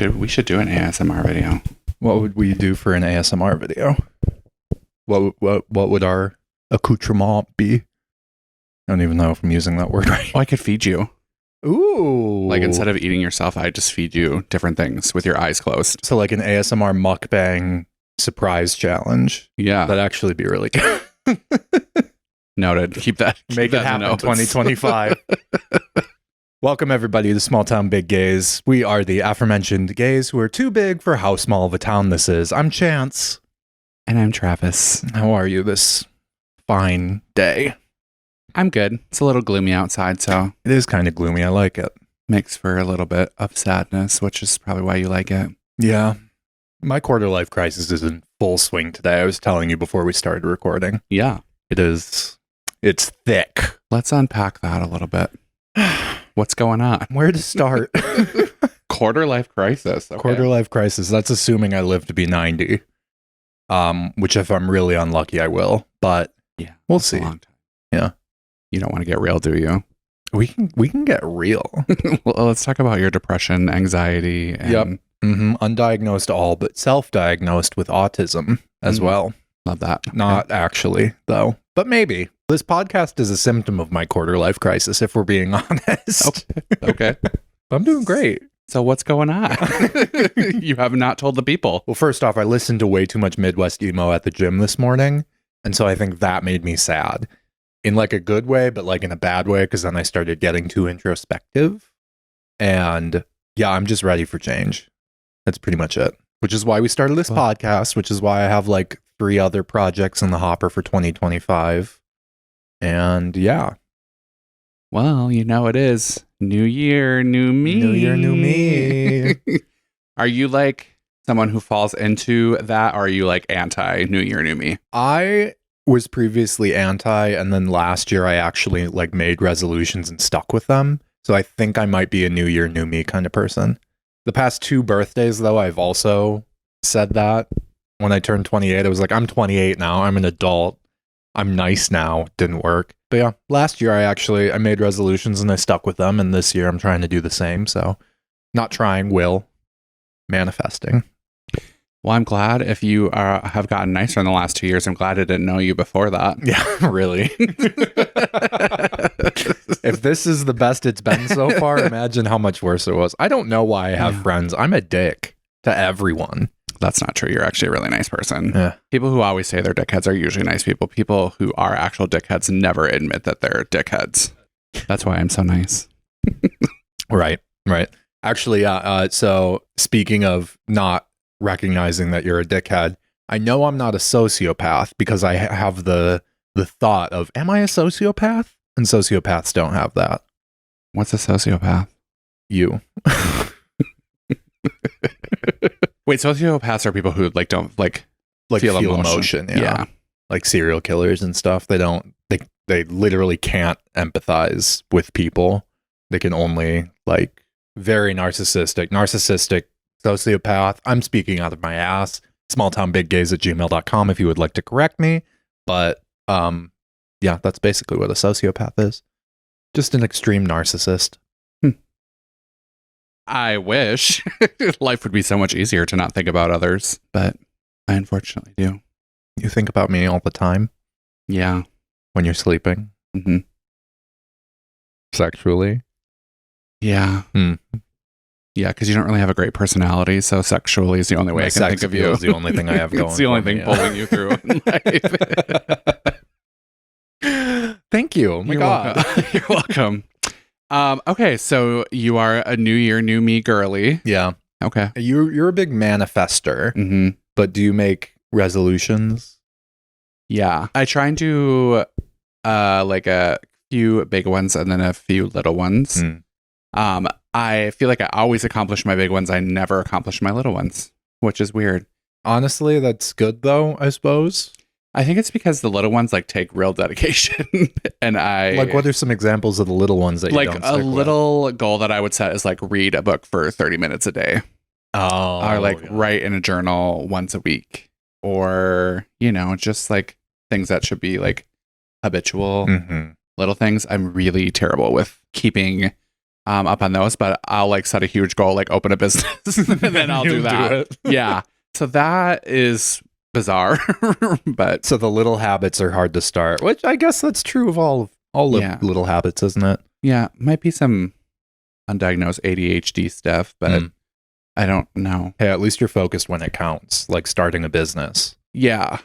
We should do an ASMR video. What would we do for an ASMR video? What would our accoutrement be? I don't even know if I'm using that word right. Oh, I could feed you. Ooh. Like instead of eating yourself, I just feed you different things with your eyes closed. So like an ASMR mukbang surprise challenge. Yeah. That'd actually be really good. Noted. Keep that. Make it happen 2025. Welcome everybody to Small Town Big Gays. We are the aforementioned gays who are too big for how small of a town this is. I'm Chance. And I'm Travis. How are you this fine day? I'm good. It's a little gloomy outside, so It is kind of gloomy. I like it. makes for a little bit of sadness, which is probably why you like it. Yeah. My quarter life crisis is in full swing today. I was telling you before we started recording. Yeah. It is. It's thick. Let's unpack that a little bit. What's going on? Where to start? Quarter life crisis. Okay. Quarter life crisis. That's assuming I live to be 90. Which if I'm really unlucky, I will. But Yeah. we'll It's a see. long time. Yeah. You don't want to get real, do you? We can get real. Well, let's talk about your depression, anxiety, and Yep. Undiagnosed all, but self-diagnosed with autism as Mhm. well. love that. Not actually, though. But maybe. This podcast is a symptom of my quarter life crisis, if we're being honest. Okay. I'm doing great. So what's going on? You have not told the people. Well, first off, I listened to way too much Midwest emo at the gym this morning. And so I think that made me sad. In like a good way, but like in a bad way, because then I started getting too introspective. And yeah, I'm just ready for change. That's pretty much it. Which is why we started this Well- podcast, which is why I have like 3 other projects in the hopper for 2025. And yeah. Well, you know it is. New year, new me. New year, new me. Are you like someone who falls into that, or are you like anti New Year, new me? I was previously anti, and then last year I actually like made resolutions and stuck with them. So I think I might be a new year, new me kind of person. The past 2 birthdays, though, I've also said that. When I turned 28, I was like, I'm 28 now. I'm an adult. I'm nice now. Didn't work. But yeah, last year I made resolutions and I stuck with them. And this year I'm trying to do the same. So not trying, manifesting. Well, I'm glad if you have gotten nicer in the last 2 years. I'm glad I didn't know you before that. Yeah, really. If this is the best it's been so far, imagine how much worse it was. I don't know why I have Yeah. friends. I'm a dick to everyone. That's not true. You're actually a really nice person. Yeah. People who always say they're dickheads are usually nice people. People who are actual dickheads never admit that they're dickheads. That's why I'm so nice. Right. Actually, so speaking of not recognizing that you're a dickhead, I know I'm not a sociopath because I have the thought of, am I a sociopath? And sociopaths don't have that. What's a sociopath? You. Wait, sociopaths are people who like don't like Feel emotion. emotion. Yeah. Like serial killers and stuff. They literally can't empathize with people. They can only like very narcissistic sociopath. I'm speaking out of my ass. smalltownbiggays@gmail.com if you would like to correct me. But yeah, that's basically what a sociopath is. Just an extreme narcissist. I wish life would be so much easier to not think about others, but I unfortunately do. You think about me all the time Yeah. when you're sleeping. Mhm. Sexually. Yeah. Hmm. Yeah, because you don't really have a great personality, so sexually is the only way I can think of you. Is the only thing I have going. It's the only for me, thing pulling you through in life. Thank you. Oh my You're God. welcome. You're welcome. Okay, so you are a new year, new me girly. Yeah. Okay. You're a big manifester, Mm-hmm. but do you make resolutions? Yeah. I try and do like a few big ones and then a few little ones. Mm. I feel like I always accomplish my big ones. I never accomplish my little ones, which is weird. Honestly, that's good though, I suppose. I think it's because the little ones like take real dedication, and Like, what are some examples of the little ones that you like don't a stick with? little goal that I would set is like read a book for 30 minutes a day, Oh, or like yeah. write in a journal once a week, or just like things that should be like habitual Mhm. little things. I'm really terrible with keeping up on those, but I'll like set a huge goal, like open a business, and then I'll do You'll that. it. Yeah. So that is bizarre, but So the little habits are hard to start, which I guess that's true of all the Yeah. little habits, isn't it? yeah, might be some undiagnosed ADHD stuff, but I don't know. Hey, at least you're focused when it counts, like starting a business. Yeah.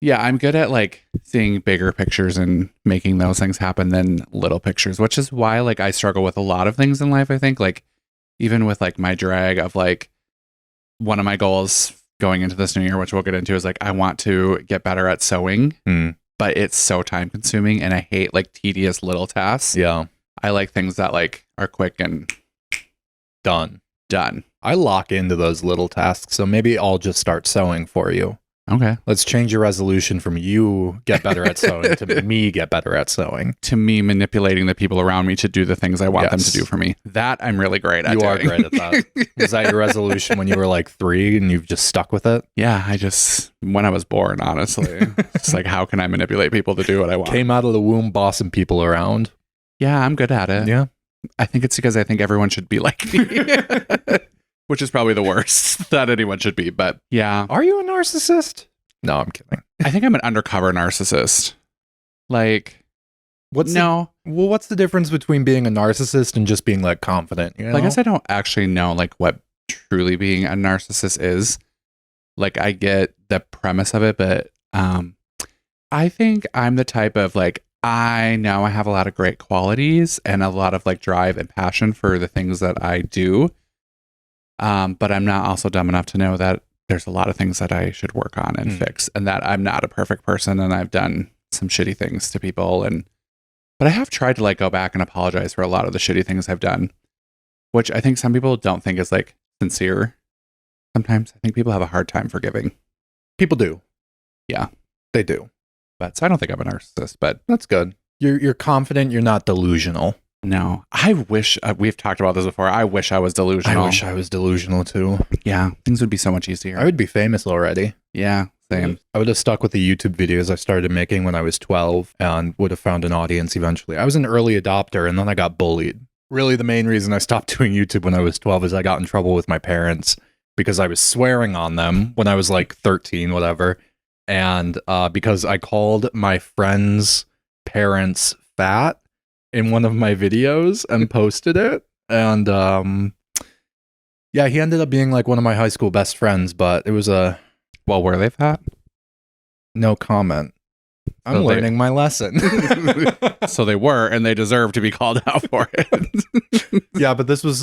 Yeah, I'm good at like seeing bigger pictures and making those things happen than little pictures, which is why like I struggle with a lot of things in life, I think. Like even with like my drag of like one of my goals going into this new year, which we'll get into, is like I want to get better at sewing, but it's so time consuming and I hate like tedious little tasks. Yeah. I like things that like are quick and Done. done. I lock into those little tasks, so maybe I'll just start sewing for you. Okay. Let's change your resolution from you get better at sewing to me get better at sewing. To me, manipulating the people around me to do the things I want them to Yes. do for me. That I'm really great at You are doing. great at that. Was that your resolution when you were like 3 and you've just stuck with it? Yeah, when I was born, honestly. It's like, how can I manipulate people to do what I want? Came out of the womb bossing people around. Yeah, I'm good at it. Yeah. I think it's because I think everyone should be like me. Which is probably the worst that anyone should be. But yeah, Are you a narcissist? No, I'm kidding. I think I'm an undercover narcissist. Like, What's the difference between being a narcissist and just being like confident? You know? I guess I don't actually know like what truly being a narcissist is. Like I get the premise of it, but I think I'm the type of like, I know I have a lot of great qualities and a lot of like drive and passion for the things that I do. But I'm not also dumb enough to know that there's a lot of things that I should work on and fix, and that I'm not a perfect person and I've done some shitty things to people. But I have tried to like go back and apologize for a lot of the shitty things I've done, which I think some people don't think is like sincere. Sometimes I think people have a hard time forgiving. People do. Yeah. They do. But so I don't think I'm a narcissist, but That's good. You're confident, you're not delusional. no, I wish we've talked about this before. I wish I was delusional. I wish I was delusional too. Yeah, things would be so much easier. I would be famous already. Yeah, same. I would have stuck with the YouTube videos I started making when I was 12 and would have found an audience eventually. I was an early adopter and then I got bullied. Really, the main reason I stopped doing YouTube when I was 12 is I got in trouble with my parents because I was swearing on them when I was like 13, whatever. And because I called my friend's parents fat in one of my videos and posted it. And yeah, he ended up being like one of my high school best friends, but it was a Well, were they fat? no comment. I'm So they- learning my lesson. So they were, and they deserve to be called out for it. Yeah, but this was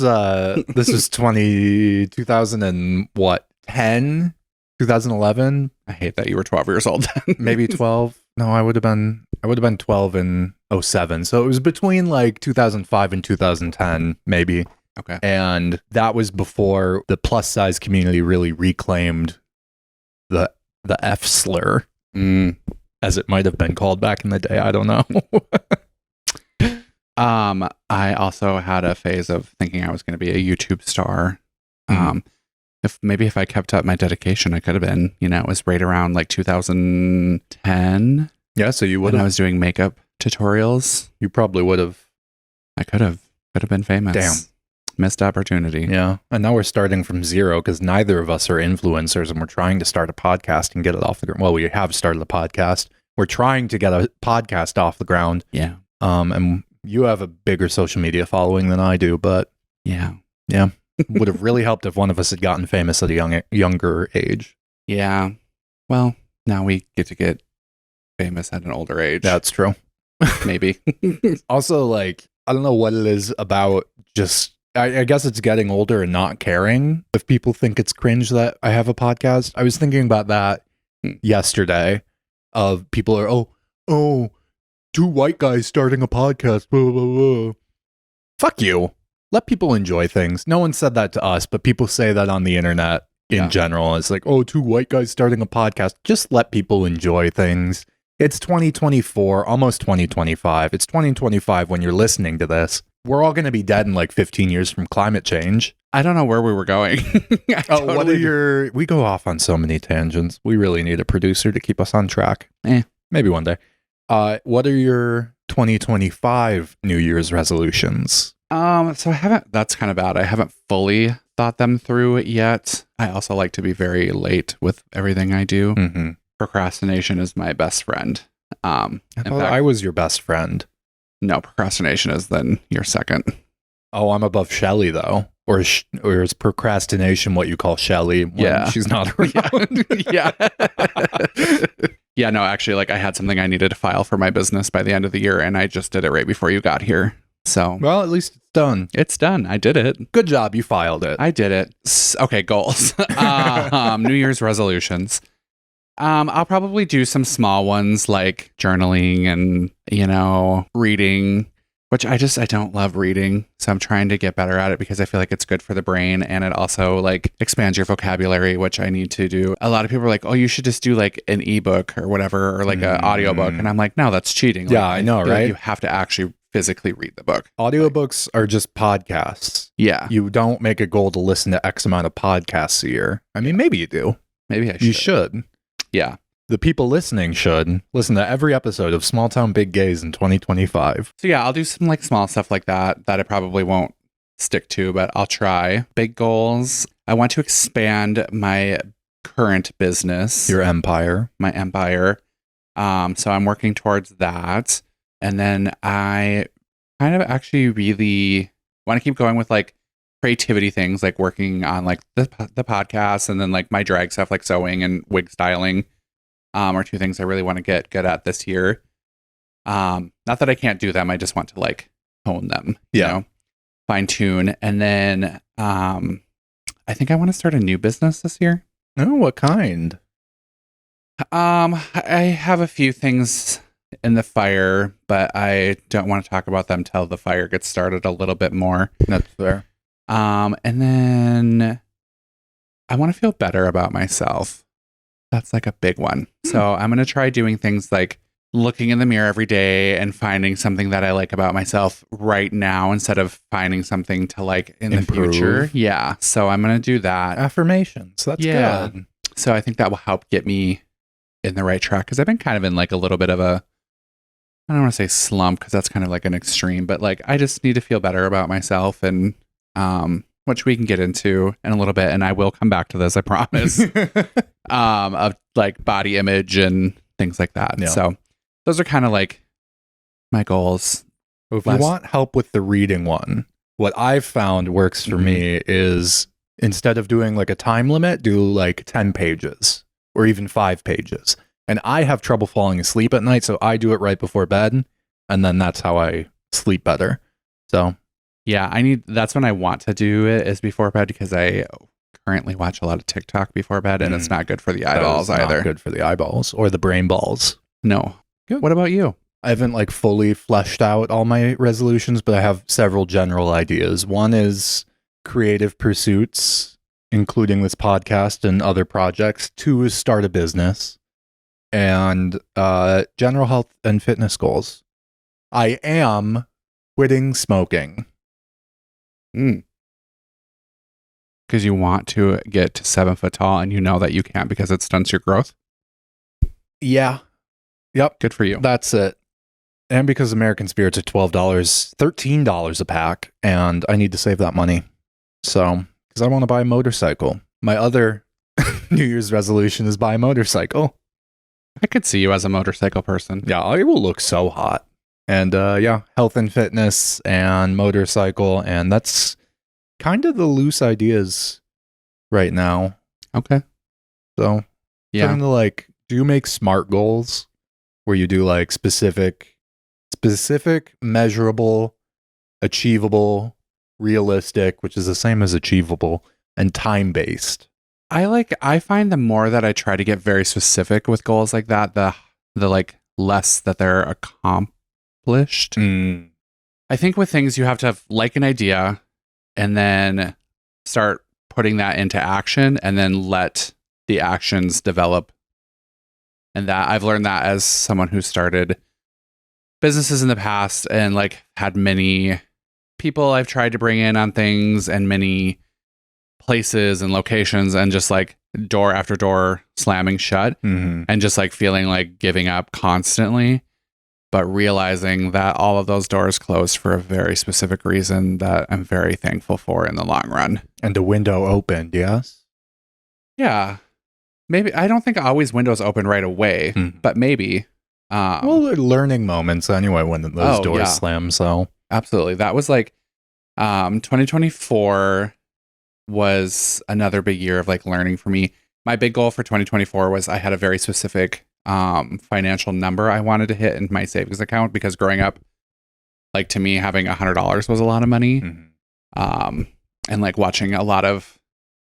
2000 and what, 10, 2011, I hate that you were 12 years old then. maybe 12. No, I would have been 12 in 07. So it was between like 2005 and 2010, maybe. Okay. And that was before the plus size community really reclaimed the F slur, as it might have been called back in the day. I don't know. I also had a phase of thinking I was going to be a YouTube star. If I kept up my dedication, I could have been. You know, it was right around like 2010. Yeah, so you would When I have. was doing makeup tutorials. You probably would have. I could have been famous. Damn. Missed opportunity. Yeah. And now we're starting from zero because neither of us are influencers and we're trying to start a podcast and get it off the ground. Well, we have started a podcast. We're trying to get a podcast off the ground. Yeah. And you have a bigger social media following than I do, but Yeah. would have really helped if one of us had gotten famous at a younger age. Yeah. Well, now we get famous at an older age. That's true. Maybe. Also, like, I don't know what it is about just, I guess it's getting older and not caring if people think it's cringe that I have a podcast. I was thinking about that yesterday of people are, oh, 2 white guys starting a podcast. Blah, blah, blah. Fuck you. Let people enjoy things. No one said that to us, but people say that on the internet in general. It's like, 2 white guys starting a podcast. Just let people enjoy things. It's 2024, almost 2025. It's 2025 when you're listening to this. We're all going to be dead in like 15 years from climate change. I don't know where we were going. What are your... We go off on so many tangents. We really need a producer to keep us on track. Maybe one day. What are your 2025 New Year's resolutions? So I haven't, that's kind of bad. I haven't fully thought them through yet. I also like to be very late with everything I do. Mm-hmm. Procrastination is my best friend. I thought I was your best friend. No, procrastination is then your second. Oh, I'm above Shelly though. Or is procrastination what you call Shelly when she's not around? Yeah. Yeah, no, actually, like I had something I needed to file for my business by the end of the year, and I just did it right before you got here. So, well, at least it's done. It's done. I did it. Good job. You filed it. I did it. Okay, goals. New Year's resolutions. I'll probably do some small ones like journaling and, reading, which I don't love reading. So I'm trying to get better at it because I feel like it's good for the brain, and it also like expands your vocabulary, which I need to do. A lot of people are like, oh, you should just do like an ebook or whatever, or like an audiobook. And I'm like, no, that's cheating. Yeah, like, I know, feel like right? you have to actually physically read the book. Audiobooks are just podcasts. Yeah. You don't make a goal to listen to X amount of podcasts a year. I mean, maybe you do. Maybe I should. You should. Yeah. The people listening should listen to every episode of Small Town Big Gays in 2025. So yeah, I'll do some like small stuff like that I probably won't stick to, but I'll try. Big goals. I want to expand my current business. Your empire. My empire. So I'm working towards that. And then I kind of actually really want to keep going with like creativity things, like working on like the podcast, and then like my drag stuff, like sewing and wig styling. Are two things I really want to get good at this year. Not that I can't do them. I just want to like hone them, fine tune. And then I think I want to start a new business this year. Oh, what kind? I have a few things in the fire, but I don't want to talk about them till the fire gets started a little bit more. That's fair. And then I want to feel better about myself. That's like a big one. So I'm going to try doing things like looking in the mirror every day and finding something that I like about myself right now instead of finding something to like in Improve. the future. Yeah. So I'm going to do that. Affirmations. That's good. So I think that will help get me in the right track, because I've been kind of in like a little bit of a, I don't want to say slump because that's kind of like an extreme, but like I just need to feel better about myself, and which we can get into in a little bit, and I will come back to this, I promise. Of like body image and things like that. Yeah. So those are kind of like my goals. If you want help with the reading one, what I've found works for me is instead of doing like a time limit, do like 10 pages or even 5 pages. And I have trouble falling asleep at night, so I do it right before bed, and then that's how I sleep better. So yeah, that's when I want to do it, is before bed, because I currently watch a lot of TikTok before bed, and it's not good for the eyeballs either. Not good for the eyeballs or the brain balls. No. Good. What about you? I haven't like fully fleshed out all my resolutions, but I have several general ideas. One is creative pursuits, including this podcast and other projects. 2 is start a business, and general health and fitness goals. I am quitting smoking. Because you want to get to 7 foot tall, and you know that you can't because it stunts your growth. Yeah. Yep. Good for you. That's it. And because American Spirits are $12, $13 a pack, and I need to save that money. So, because I want to buy a motorcycle. My other New Year's resolution is buy a motorcycle. I could see you as a motorcycle person. Yeah, I will look so hot. And health and fitness and motorcycle, and that's kind of the loose ideas right now. Okay. So, trying to like, do you make SMART goals where you do like specific, measurable, achievable, realistic, which is the same as achievable, and time-based? I find the more that I try to get very specific with goals like that, the like less that they're accomplished. I think with things you have to have like an idea and then start putting that into action, and then let the actions develop. And that I've learned that as someone who started businesses in the past and like had many people I've tried to bring in on things, and many places and locations, and just like door after door slamming shut, and just like feeling like giving up constantly. but realizing that all of those doors closed for a very specific reason that I'm very thankful for in the long run. And the window opened, yes? Yeah. Maybe, I don't think always windows open right away, but maybe. Well, they're learning moments anyway when those doors slam, so. Absolutely. That was like 2024 was another big year of like learning for me. My big goal for 2024 was I had a very specific financial number I wanted to hit in my savings account, because growing up, like to me, having $100 was a lot of money. And like watching a lot of,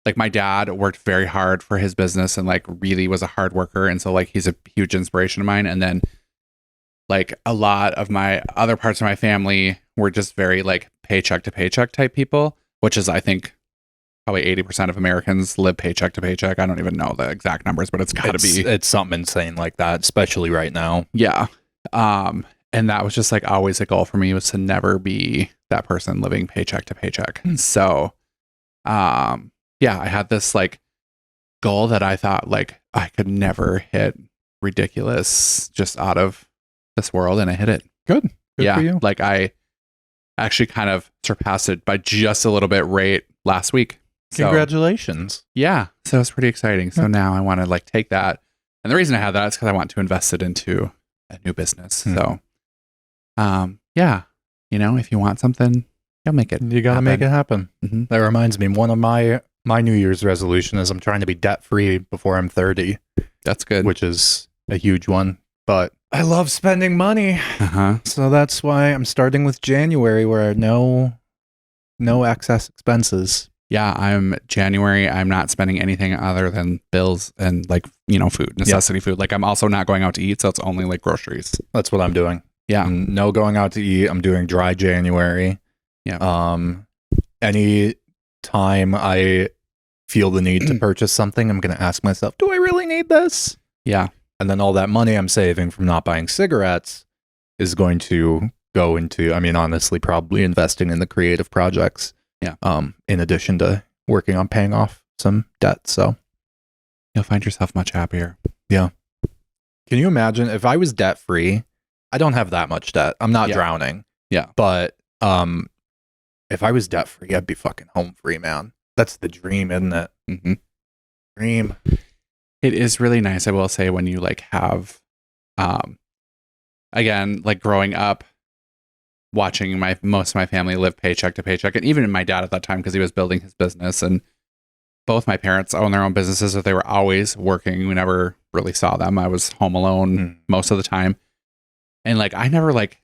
like my dad worked very hard for his business and like really was a hard worker. And so like he's a huge inspiration of mine. And then like a lot of my other parts of my family were just very like paycheck to paycheck type people, which is, I think, probably 80% of Americans live paycheck to paycheck. I don't even know the exact numbers, but it's got to be. It's something insane like that, especially right now. Yeah. And that was just like always a goal for me, was to never be that person living paycheck to paycheck. So, yeah, I had this like goal that I thought like I could never hit, ridiculous, just out of this world, and I hit it. Good for you. Like I actually kind of surpassed it by just a little bit last week. So, congratulations. Yeah. So it's pretty exciting. So now I want to like take that. And the reason I have that is because I want to invest it into a new business. So, yeah, you know, if you want something, you'll make it. You got to make it happen. That reminds me, one of my New Year's resolution is I'm trying to be debt free before I'm 30. That's good. Which is a huge one. But I love spending money. So that's why I'm starting with January, where no excess expenses. Yeah, I'm January. I'm not spending anything other than bills and like, you know, food, necessity food. Like I'm also not going out to eat. So it's only like groceries. That's what I'm doing. Yeah. No going out to eat. I'm doing dry January. Yeah. Any time I feel the need to purchase something, I'm going to ask myself, do I really need this? Yeah. And then all that money I'm saving from not buying cigarettes is going to go into, I mean, honestly, probably investing in the creative projects. Yeah. In addition to working on paying off some debt. So you'll find yourself much happier. Yeah. Can you imagine if I was debt free? I don't have that much debt. I'm not drowning. Yeah. But if I was debt free, I'd be fucking home free, man. That's the dream, isn't it? Dream. It is really nice, I will say, when you like have, again, like growing up, watching most of my family live paycheck to paycheck, and even my dad at that time, because he was building his business, and both my parents own their own businesses, so they were always working. We never really saw them. I was home alone most of the time. And like, I never like,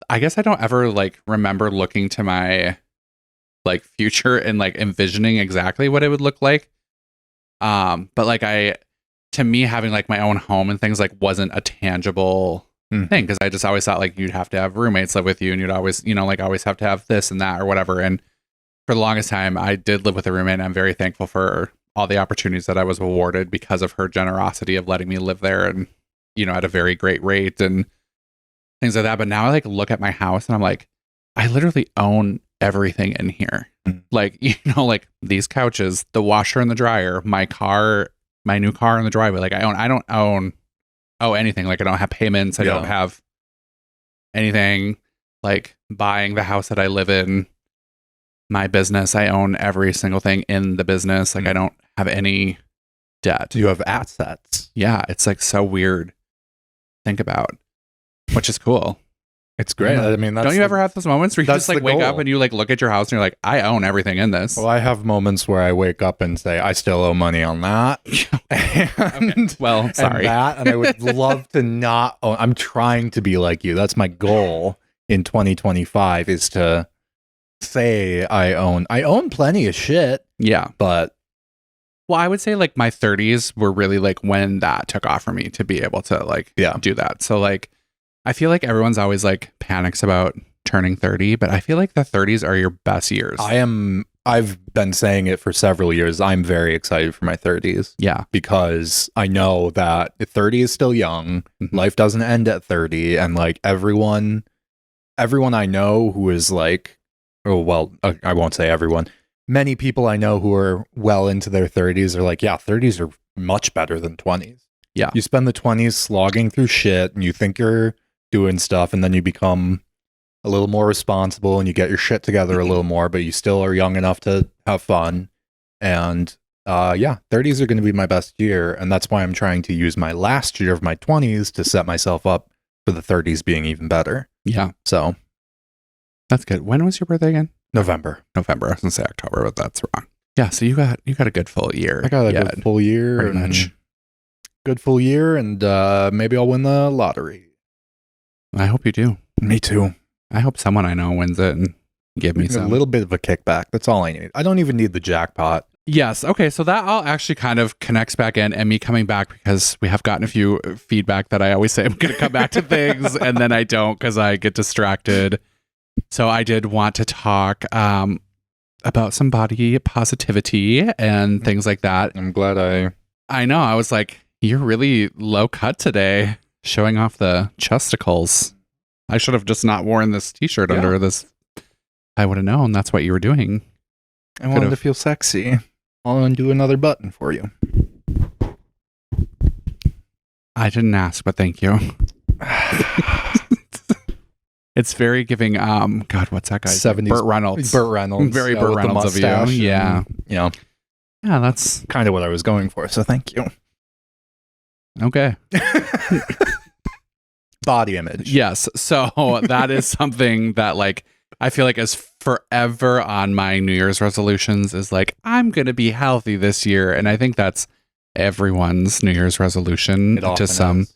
I guess I don't ever like remember looking to my like future and like envisioning exactly what it would look like. But like to me, having like my own home and things like wasn't a tangible thing, because I just always thought like you'd have to have roommates live with you, and you'd always, you know, like always have to have this and that or whatever. And for the longest time, I did live with a roommate, and I'm very thankful for all the opportunities that I was awarded because of her generosity of letting me live there, and, you know, at a very great rate and things like that. But now I like look at my house and I'm like, I literally own everything in here. Like, you know, like these couches, the washer and the dryer, my car, my new car in the driveway. Like I don't own anything. Like I don't have payments. I don't have anything. Like buying the house that I live in, my business, I own every single thing in the business. Like I don't have any debt. You have assets. Yeah. It's like so weird to think about, which is cool. It's great. I mean, don't you ever have those moments where you just like wake up and you like look at your house and you're like, I own everything in this? Well, I have moments where I wake up and say, I still owe money on that. Okay. Well, sorry. And I would love to not own. I'm trying to be like you. That's my goal in 2025, is to say I own plenty of shit. Yeah. But well, I would say like my 30s were really like when that took off for me to be able to like do that. So like, I feel like everyone's always like panics about turning 30, but I feel like the 30s are your best years. I've been saying it for several years. I'm very excited for my 30s. Yeah. Because I know that 30 is still young. Life doesn't end at 30. And like everyone I know who is like, I won't say everyone. Many people I know who are well into their 30s are like, yeah, 30s are much better than 20s. Yeah. You spend the 20s slogging through shit and you think you're doing stuff, and then you become a little more responsible and you get your shit together a little more, but you still are young enough to have fun. And 30s are going to be my best year, and that's why I'm trying to use my last year of my 20s to set myself up for the 30s being even better. Yeah. So that's good. When was your birthday again? November. I was going to say October, but that's wrong. Yeah, so you got a good full year. I got a good full year. Pretty much. Good full year, and maybe I'll win the lottery. I hope you do. Me too. I hope someone I know wins it and give me some. A little bit of a kickback. That's all I need. I don't even need the jackpot. Yes. Okay. So that all actually kind of connects back in, and me coming back because we have gotten a few feedback that I always say I'm going to come back to things and then I don't because I get distracted. So I did want to talk about some body positivity and things like that. I'm glad I know. I was like, you're really low cut today, showing off the chesticles. I should have just not worn this t-shirt under this. I would have known that's what you were doing. I wanted to feel sexy. I'll undo another button for you. I didn't ask, but thank you. It's very giving, God, what's that guy? 70s. Burt Reynolds. Burt Reynolds. Very Burt Reynolds of you. Yeah. Yeah, that's kind of what I was going for, so thank you. Okay. Body image. Yes. So that is something that like I feel like is forever on my New Year's resolutions is like, I'm going to be healthy this year. And I think that's everyone's New Year's resolution to some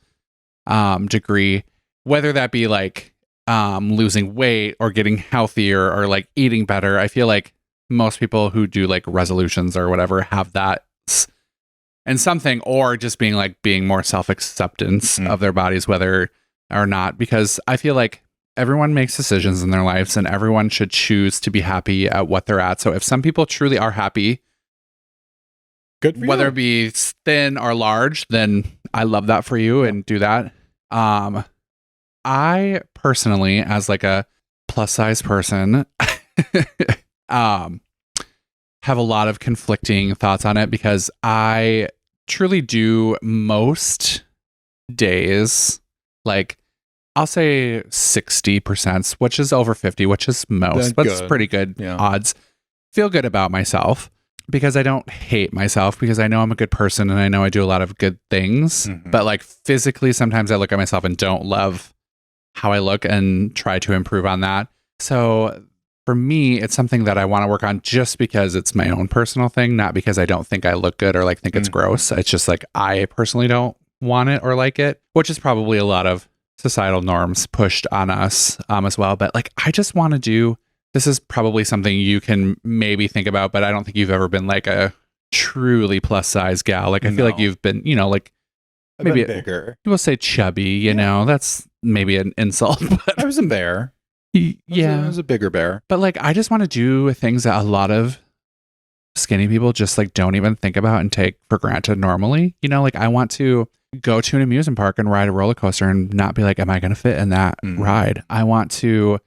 degree, whether that be like losing weight or getting healthier or like eating better. I feel like most people who do like resolutions or whatever have that and something, or just being more self-acceptance of their bodies, whether or not, because I feel like everyone makes decisions in their lives and everyone should choose to be happy at what they're at. So if some people truly are happy, good for whether you. it be thin or large, then I love that for you and do that. I personally, as like a plus size person, have a lot of conflicting thoughts on it because I truly do most days, like I'll say 60%, which is over 50, which is most, but it's pretty good odds. Feel good about myself because I don't hate myself because I know I'm a good person and I know I do a lot of good things. But like physically, sometimes I look at myself and don't love how I look and try to improve on that. So for me, it's something that I want to work on just because it's my own personal thing, not because I don't think I look good or like think it's gross. It's just like I personally don't want it or like it, which is probably a lot of societal norms pushed on us as well. But like, I just want to do, this is probably something you can maybe think about, but I don't think you've ever been like a truly plus size gal. Like, I feel like you've been, you know, like maybe bigger. We'll say chubby, you know, that's maybe an insult, but I was a bear. Yeah. I was a bigger bear. But like, I just want to do things that a lot of skinny people just like don't even think about and take for granted normally. You know, like I want to go to an amusement park and ride a roller coaster and not be like, am I going to fit in that ride? I want to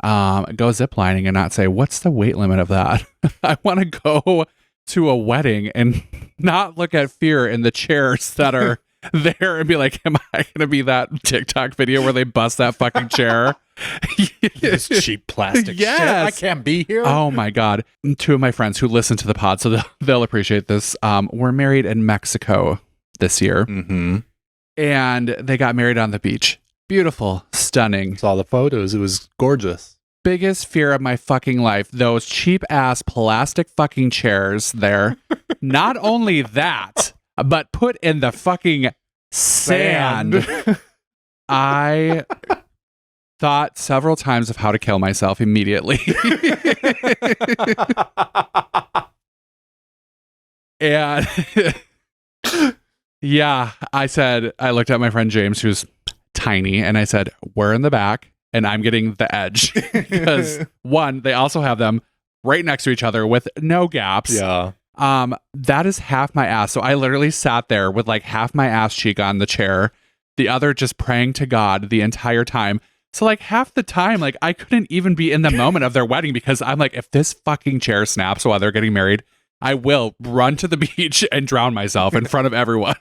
go ziplining and not say, what's the weight limit of that? I want to go to a wedding and not look at fear in the chairs that are there and be like, am I going to be that TikTok video where they bust that fucking chair? This cheap plastic shit. I can't be here. Oh my God. Two of my friends who listen to the pod, so they'll appreciate this, were married in Mexico this year. And they got married on the beach. Beautiful, stunning. Saw the photos. It was gorgeous. Biggest fear of my fucking life, those cheap ass plastic fucking chairs there. Not only that, but put in the fucking sand. I thought several times of how to kill myself immediately. And yeah, I looked at my friend James, who's tiny, and I said, we're in the back and I'm getting the edge. Because one, they also have them right next to each other with no gaps. Yeah. That is half my ass. So I literally sat there with like half my ass cheek on the chair, the other just praying to God the entire time. So like half the time, like I couldn't even be in the moment of their wedding because I'm like, if this fucking chair snaps while they're getting married, I will run to the beach and drown myself in front of everyone.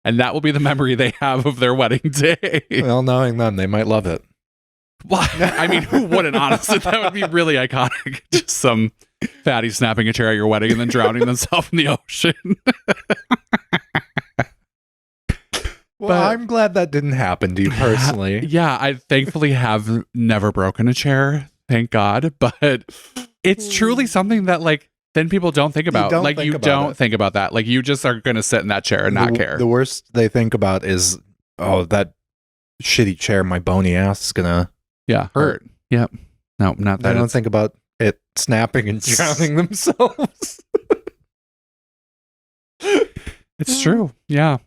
And that will be the memory they have of their wedding day. Well, knowing them, they might love it. Well, I mean, who wouldn't, honestly? That would be really iconic. Just some fatty snapping a chair at your wedding and then drowning themselves in the ocean. Well, But- I'm glad that didn't happen to you personally. Yeah, I thankfully have never broken a chair. Thank God. But it's truly something that, like, then people don't think about. don't Like, think you about don't it. think about that. Like, you just are going to sit in that chair and not care. The worst they think about is, oh, that shitty chair, my bony ass is gonna Yeah, hurt. Yep. No, not They that. don't think about it snapping and drowning themselves. It's true. Yeah.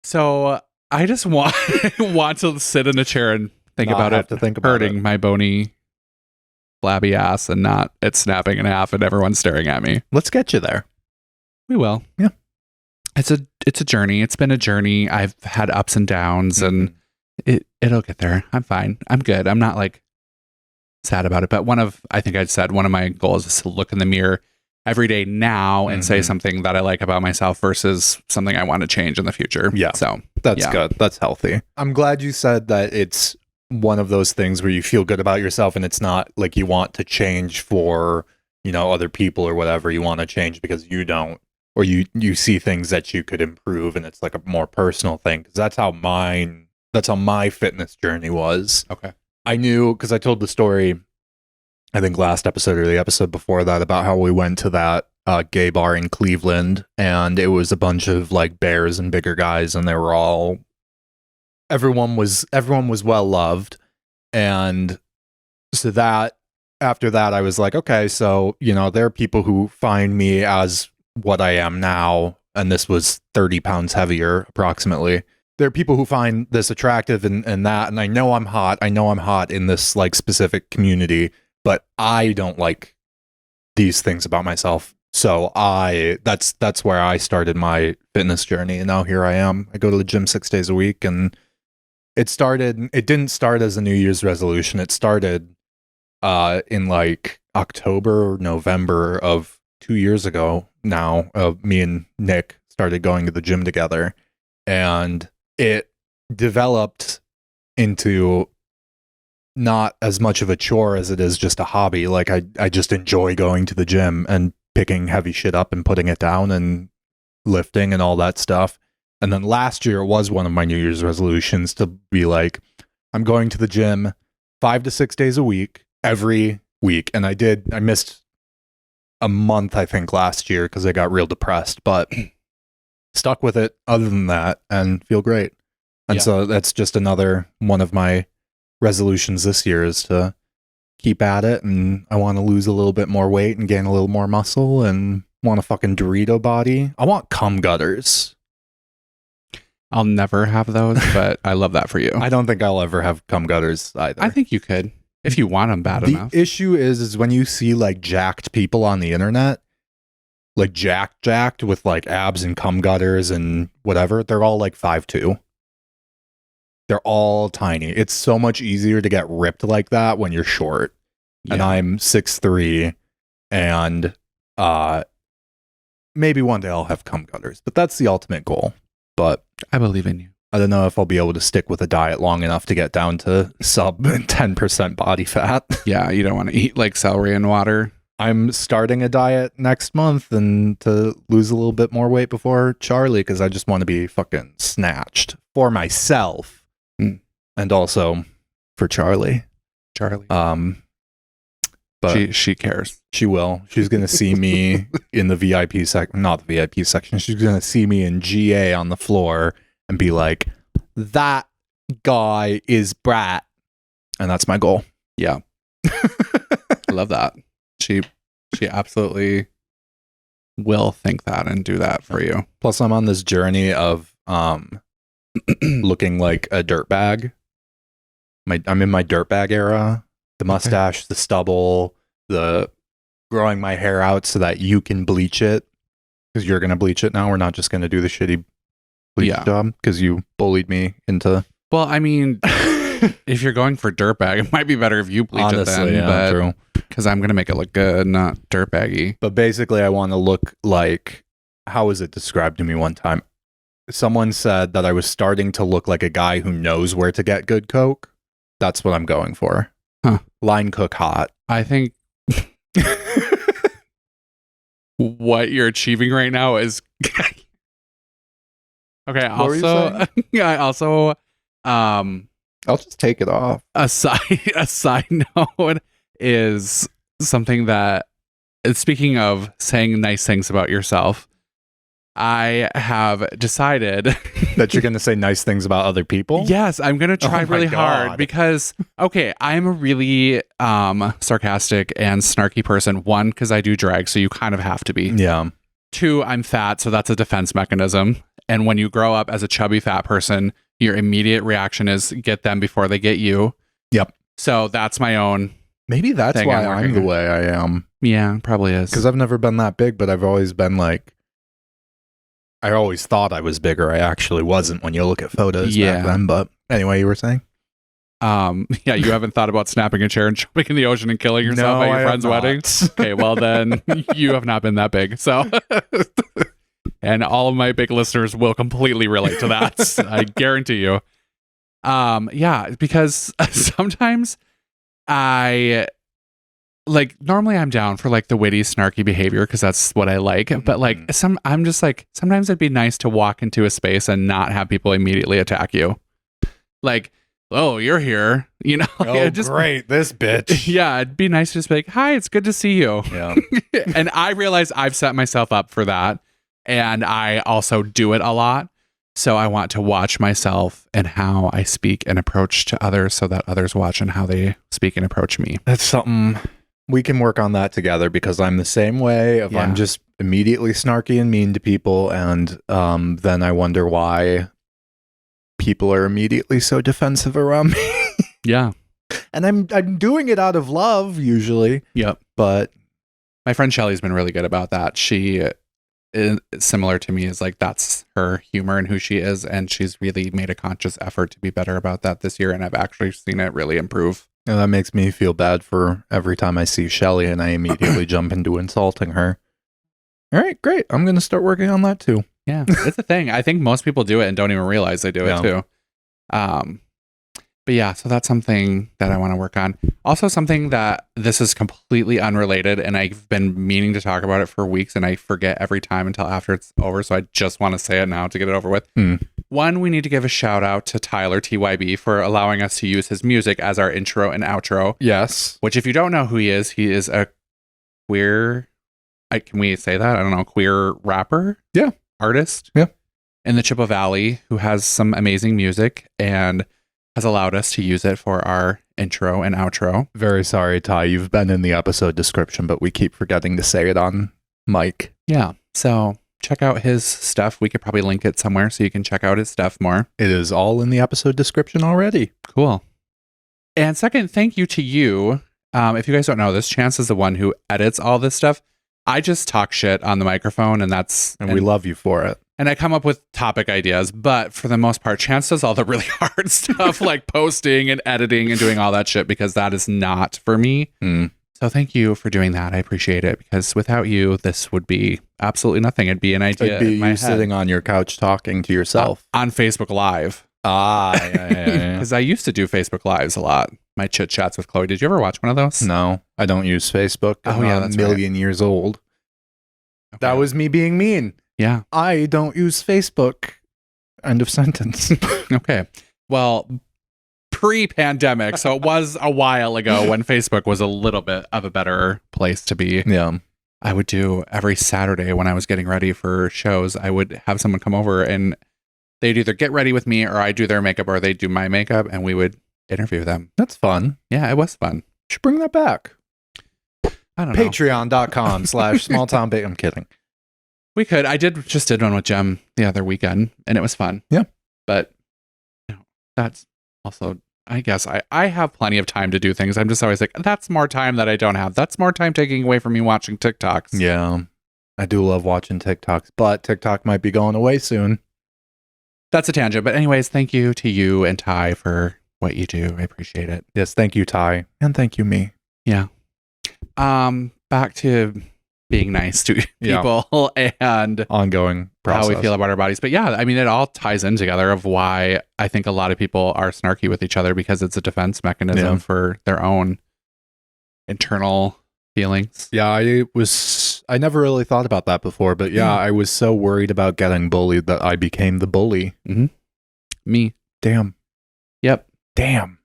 So I just want to sit in a chair and think Not about have it to think about hurting my bony, flabby ass and not it snapping in half and everyone staring at me. Let's get you there. We will. Yeah. It's a journey. It's been a journey. I've had ups and downs and it'll get there. I'm fine. I'm good. I'm not like sad about it. But I think I'd said one of my goals is to look in the mirror every day now and say something that I like about myself versus something I want to change in the future. Yeah. So That's yeah. good. That's healthy. I'm glad you said that it's one of those things where you feel good about yourself and it's not like you want to change for, other people or whatever. You want to change because you don't, or you see things that you could improve and it's like a more personal thing. Cause that's how my fitness journey was. Okay. I knew, because I told the story, I think last episode or the episode before that, about how we went to that gay bar in Cleveland and it was a bunch of like bears and bigger guys and they were all, everyone was well loved. And so that after that, I was like, okay, so, there are people who find me as what I am now. And this was 30 pounds heavier approximately. There are people who find this attractive and that, and I know I'm hot. I know I'm hot in this like specific community, but I don't like these things about myself. So that's where I started my fitness journey. And now here I am. I go to the gym 6 days a week and it didn't start as a New Year's resolution. It started in like October or November of 2 years ago now. Me and Nick started going to the gym together and it developed into not as much of a chore as it is just a hobby. Like I just enjoy going to the gym and picking heavy shit up and putting it down and lifting and all that stuff. And then last year was one of my New Year's resolutions to be like, I'm going to the gym 5 to 6 days a week, every week. And I missed a month, I think, last year because I got real depressed, but stuck with it other than that and feel great. And so that's just another one of my resolutions this year is to keep at it. And I want to lose a little bit more weight and gain a little more muscle and want a fucking Dorito body. I want cum gutters. I'll never have those, but I love that for you. I don't think I'll ever have cum gutters either. I think you could if you want them bad enough. The issue is when you see like jacked people on the internet, like jacked with like abs and cum gutters and whatever, they're all like 5'2". They're all tiny. It's so much easier to get ripped like that when you're short. Yeah. And I'm 6'3", and maybe one day I'll have cum gutters, but that's the ultimate goal. But I believe in you. I don't know if I'll be able to stick with a diet long enough to get down to sub 10% body fat. Yeah, you don't want to eat like celery and water. I'm starting a diet next month and to lose a little bit more weight before Charlie because I just want to be fucking snatched for myself and also for Charlie. But she cares. she will. She's going to see me in the VIP section, not the VIP section. She's going to see me in GA on the floor and be like, that guy is Brat. And that's my goal. Yeah. I love that. She absolutely will think that and do that for you. Plus, I'm on this journey of looking like a dirtbag. I'm in my dirtbag era. The mustache, the stubble, the growing my hair out so that you can bleach it. Because you're going to bleach it now. We're not just going to do the shitty bleach job because you bullied me into... Well, I mean, if you're going for dirtbag, it might be better if you bleach Honestly, it then. yeah, true. Because I'm going to make it look good, not dirtbaggy. But basically, I want to look like... How was it described to me one time? someone said that I was starting to look like a guy who knows where to get good Coke. That's what I'm going for. Huh. Line cook hot. I think what you're achieving right now is okay. What were you Also, I also, I'll just take it off. a side note is something that, speaking of saying nice things about yourself, I have decided That you're going to say nice things about other people? yes, I'm going to try Oh my really hard God. because, okay, I'm a really sarcastic and snarky person. One, because I do drag, so you kind of have to be. Yeah. Two, I'm fat, so that's a defense mechanism. And when you grow up as a chubby fat person, your immediate reaction is get them before they get you. Yep. So that's my own. Maybe that's Thing why I'm I'm working the on. way I am. Yeah, probably is. Because I've never been that big, but I've always been like, I always thought I was bigger. I actually wasn't when you look at photos Yeah. back then. But anyway, you were saying? Yeah, you haven't thought about snapping a chair and jumping in the ocean and killing yourself No, at your I have friend's not. wedding. Okay, well then you have not been that big. So and all of my big listeners will completely relate to that. I guarantee you. Yeah, because sometimes I like normally I'm down for like the witty, snarky behavior because that's what I like. But like I'm just like sometimes it'd be nice to walk into a space and not have people immediately attack you. Like, oh, you're here. You know, like, Oh, it'd just great. This bitch. yeah, it'd be nice to just be like, hi, it's good to see you. Yeah. And I realize I've set myself up for that. And I also do it a lot. So I want to watch myself and how I speak and approach to others so that others watch and how they speak and approach me. That's something we can work on that together because I'm the same way. If Yeah. I'm just immediately snarky and mean to people, and then I wonder why people are immediately so defensive around me. Yeah. And I'm doing it out of love usually, Yep. but My friend Shelly's been really good about that. She is similar to me, is like that's her humor and who she is. And she's really made a conscious effort to be better about that this year. And I've actually seen it really improve. that makes me feel bad for every time I see Shelly and I immediately jump into insulting her. All right, great. I'm going to start working on that too. Yeah, it's a thing. I think most people do it and don't even realize they do it too. But yeah, so that's something that I want to work on. Also, something that this is completely unrelated, and I've been meaning to talk about it for weeks, and I forget every time until after it's over. So I just want to say it now to get it over with. One, we need to give a shout out to Tyler TYB for allowing us to use his music as our intro and outro. Yes. Which, if you don't know who he is a queer. Can we say that? I don't know. Queer rapper? Yeah. Artist? Yeah. In the Chippewa Valley, who has some amazing music and has allowed us to use it for our intro and outro. Very sorry, Ty. You've been in the episode description, but we keep forgetting to say it on mic. Yeah. So check out his stuff. We could probably link it somewhere so you can check out his stuff more. It is all in the episode description already. Cool. And second, thank you to you. If you guys don't know this, Chance is the one who edits all this stuff. I just talk shit on the microphone and we love you for it. And I come up with topic ideas, but for the most part, Chance does all the really hard stuff like posting and editing and doing all that shit because that is not for me. So thank you for doing that. I appreciate it because without you, this would be absolutely nothing. It'd be an idea It'd be in my you head. sitting on your couch talking to yourself. On Facebook Live. Yeah. Because I used to do Facebook Lives a lot. My chit chats with Chloe. Did you ever watch one of those? No, I don't use Facebook. Oh, yeah, I'm that's a million years old. Okay. That was me being mean. Yeah. I don't use Facebook. End of sentence. Okay. Well, pre-pandemic, so it was a while ago when Facebook was a little bit of a better place to be. Yeah. I would do every Saturday when I was getting ready for shows, I would have someone come over and they'd either get ready with me or I'd do their makeup or they'd do my makeup and we would interview them. That's fun. Yeah, it was fun. Should bring that back. I don't know. Patreon.com/smalltown. I'm kidding. We could. I just did one with Jem the other weekend and it was fun. Yeah. But that's also, I guess I have plenty of time to do things. I'm just always like, that's more time that I don't have. That's more time taking away from me watching TikToks. Yeah. I do love watching TikToks, but TikTok might be going away soon. That's a tangent. But anyways, thank you to you and Ty for what you do. I appreciate it. Yes, thank you, Ty. And thank you, me. Yeah. Back to being nice to people and ongoing process. how we feel about our bodies. But yeah, I mean, it all ties in together of why I think a lot of people are snarky with each other, because it's a defense mechanism for their own internal feelings. Yeah, I never really thought about that before, but I was so worried about getting bullied that I became the bully. Mm-hmm. Me. Damn. Yep. Damn.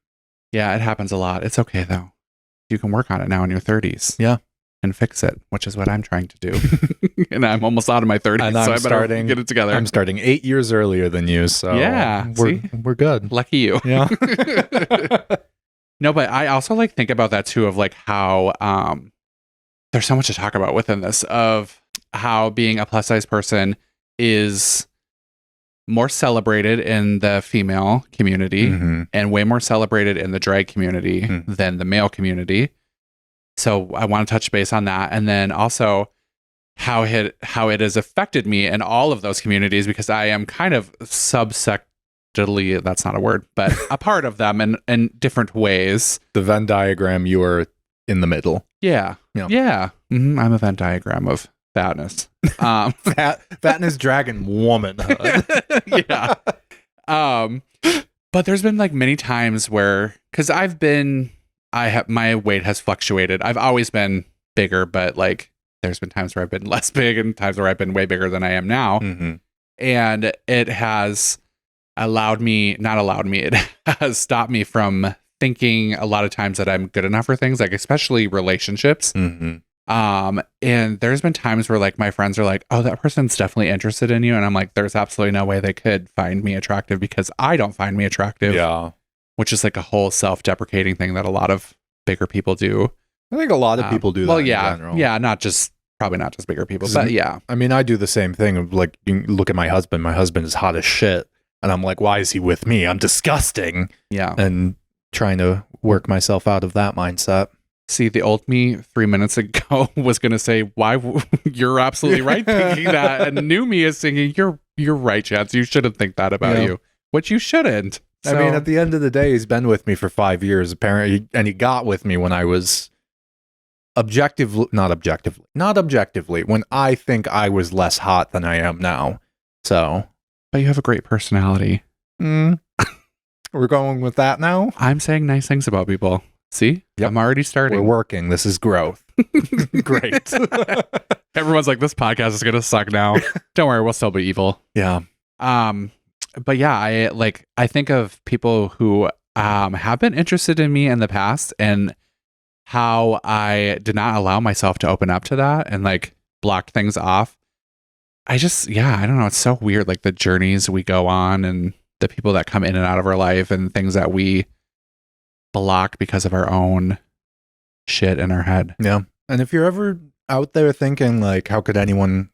Yeah, it happens a lot. It's okay though. You can work on it now in your 30s. Yeah. And fix it, which is what I'm trying to do. And I'm almost out of my 30s, and so I better get it together. I'm starting 8 years earlier than you, so we're good. Lucky you. Yeah. No, but I also like think about that too, of like how there's so much to talk about within this, of how being a plus size person is more celebrated in the female community and way more celebrated in the drag community than the male community. So I want to touch base on that. And then also how it has affected me in all of those communities, because I am kind of subsectedly, that's not a word, but a part of them in different ways. The Venn diagram, you are in the middle. Yeah. Mm-hmm. I'm a Venn diagram of fatness. Fatness, dragon, womanhood. Yeah. But there's been like many times where, because my weight has fluctuated. I've always been bigger, but like there's been times where I've been less big and times where I've been way bigger than I am now. And it has it has stopped me from thinking a lot of times that I'm good enough for things, like especially relationships. And there's been times where like my friends are like, oh, that person's definitely interested in you. And I'm like, there's absolutely no way they could find me attractive because I don't find me attractive. Yeah. Which is like a whole self-deprecating thing that a lot of bigger people do. I think a lot of people do that in general. Yeah, probably not just bigger people, but yeah. I mean, I do the same thing of like, you look at my husband. My husband is hot as shit. And I'm like, why is he with me? I'm disgusting. Yeah. And trying to work myself out of that mindset. See, the old me 3 minutes ago was going to say, why you're absolutely right thinking that. And new me is singing, you're right, Chance. You shouldn't think that about you, which you shouldn't. So, I mean, at the end of the day, he's been with me for 5 years, apparently, and he got with me when I was not objectively, when I think I was less hot than I am now. So, but you have a great personality. We're going with that now. I'm saying nice things about people. See, I'm already starting. We're working. This is growth. Great. Everyone's like, this podcast is gonna suck now. Don't worry, we'll still be evil. Yeah. But yeah, I think of people who have been interested in me in the past and how I did not allow myself to open up to that and like blocked things off. I don't know. It's so weird. Like the journeys we go on and the people that come in and out of our life and things that we block because of our own shit in our head. Yeah. And if you're ever out there thinking like, how could anyone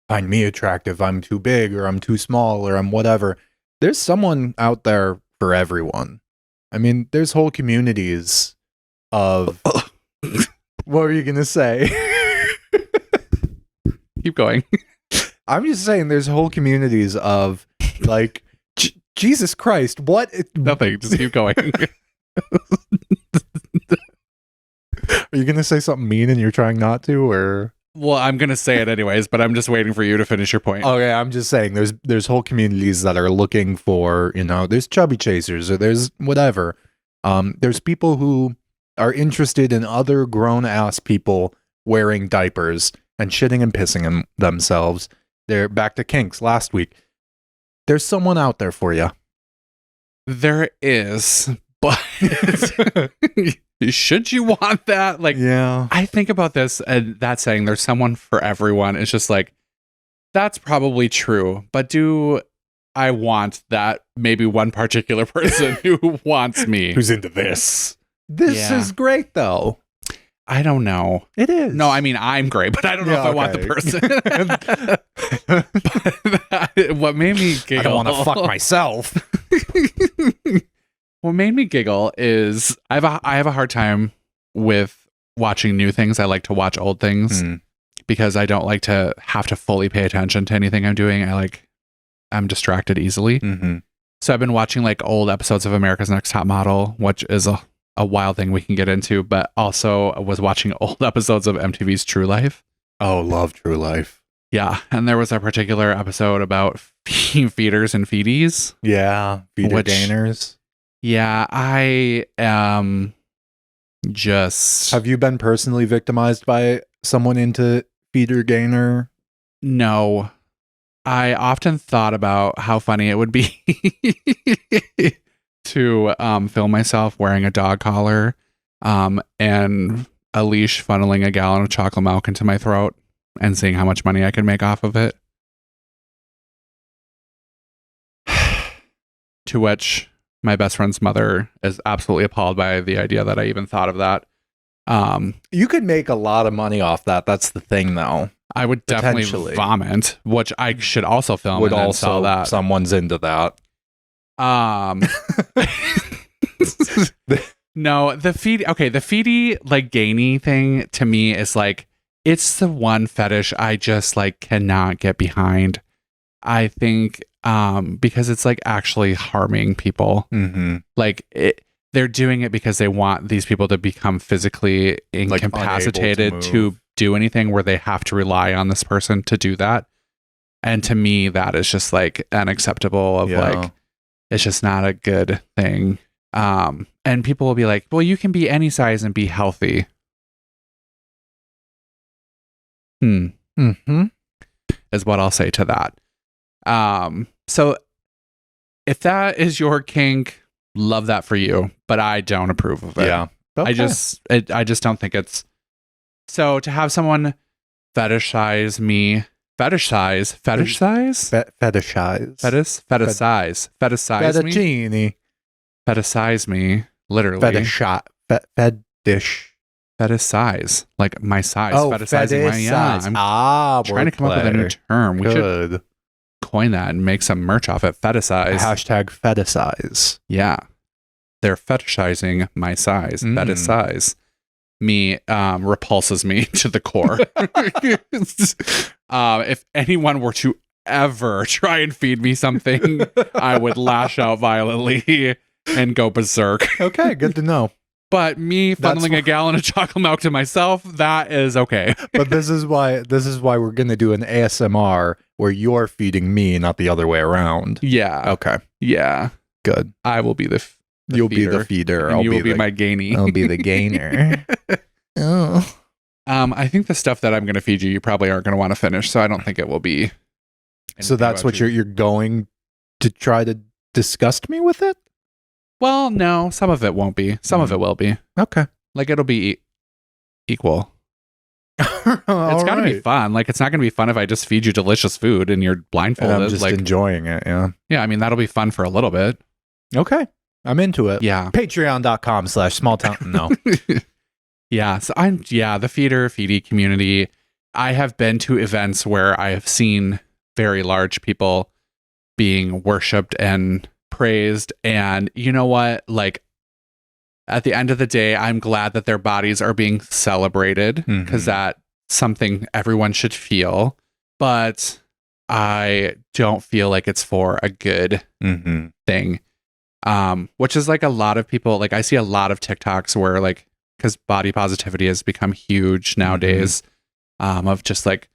find me attractive? I'm too big or I'm too small or I'm whatever. There's someone out there for everyone. I mean, there's whole communities of what were you going to say? Keep going. I'm just saying there's whole communities of like Jesus Christ, what? Nothing, just keep going. Are you going to say something mean and you're trying not to, or? Well, I'm going to say it anyways, but I'm just waiting for you to finish your point. Okay, I'm just saying there's whole communities that are looking for, there's chubby chasers or there's whatever. There's people who are interested in other grown-ass people wearing diapers and shitting and pissing in themselves. They're back to kinks last week. There's someone out there for you. There is, but should you want that? Like, yeah, I think about this and that saying there's someone for everyone. It's just like, that's probably true. But do I want that maybe one particular person who wants me? Who's into this? This is great, though. I don't know. It is. No, I mean, I'm great, but I don't know if I want the person. But what made me giggle... I don't want to fuck myself. What made me giggle is I have a hard time with watching new things. I like to watch old things because I don't like to have to fully pay attention to anything I'm doing. I'm distracted easily. Mm-hmm. So I've been watching like old episodes of America's Next Top Model, which is a wild thing we can get into, but also was watching old episodes of MTV's True Life. Oh, love True Life. Yeah. And there was a particular episode about feeders and feedies. Yeah. Feeder gainers. Yeah. I am just. Have you been personally victimized by someone into feeder gainer? No. I often thought about how funny it would be to film myself wearing a dog collar and a leash funneling a gallon of chocolate milk into my throat and seeing how much money I could make off of it. To which my best friend's mother is absolutely appalled by the idea that I even thought of that. You could make a lot of money off that. That's the thing, though. I would definitely vomit, which I should also film. Would and then also sell that. Someone's into that. No, the feedy like gainy thing to me is like, it's the one fetish I just like cannot get behind. I think because it's like actually harming people. Mm-hmm. Like they're doing it because they want these people to become physically incapacitated to do anything where they have to rely on this person to do that. And to me, that is just like unacceptable of like, it's just not a good thing. And people will be like, well, you can be any size and be healthy. Mm-hmm. Is what I'll say to that. So if that is your kink, love that for you, but I don't approve of it. Yeah. Okay. I just don't think it's so to have someone fetishize me, fetishize me, literally fetishize like my size, fetishizing my I'm trying to come up with a new term. We should coin that and make some merch off it. Fetishize. #fetishize. Yeah. They're fetishizing my size. Fetishize me repulses me to the core. If anyone were to ever try and feed me something, I would lash out violently and go berserk. Okay, good to know. But me funneling a gallon of chocolate milk to myself, that is okay. But this is why we're gonna do an ASMR where you're feeding me, not the other way around. Yeah. Okay. Yeah. Good. I will be the You'll feeder, be the feeder. And you will be my gainy. I'll be the gainer. Oh. I think the stuff that I'm going to feed you probably aren't going to want to finish, so I don't think it will be. So that's what you're going to try to disgust me with it? Well, no, some of it won't be. Some of it will be. Okay. Like it'll be equal. It's got to be fun. Like it's not going to be fun if I just feed you delicious food and you're blindfolded. And I'm just enjoying it. Yeah. Yeah. I mean, that'll be fun for a little bit. Okay. I'm into it. Yeah. Patreon.com/smalltown. No. Yeah. So the feedy community. I have been to events where I have seen very large people being worshipped and praised. And you know what? Like at the end of the day, I'm glad that their bodies are being celebrated because that's something everyone should feel. But I don't feel like it's for a good thing. Which is like a lot of people, like I see a lot of TikToks where like, because body positivity has become huge nowadays, of just like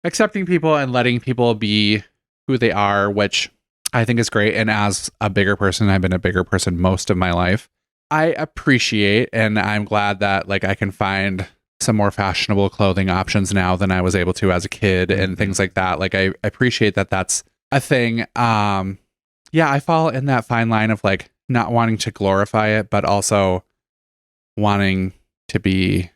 accepting people and letting people be who they are, which I think is great. And as a bigger person, I've been a bigger person most of my life. I appreciate, and I'm glad that like I can find some more fashionable clothing options now than I was able to as a kid and things like that. Like I appreciate that that's a thing. Yeah, I fall in that fine line of like not wanting to glorify it, but also wanting to be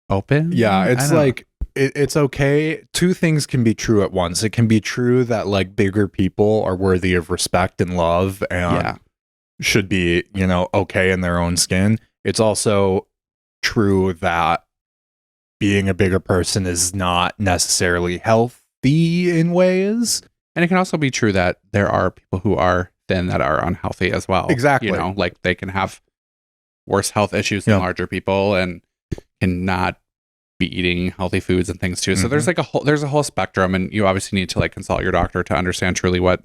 open. Yeah, it's like it's okay. Two things can be true at once. It can be true that like bigger people are worthy of respect and love and should be, okay in their own skin. It's also true that being a bigger person is not necessarily healthy in ways. And it can also be true that there are people who are thin that are unhealthy as well. Exactly. Like they can have worse health issues than larger people and cannot be eating healthy foods and things too. So there's like there's a whole spectrum, and you obviously need to like consult your doctor to understand truly what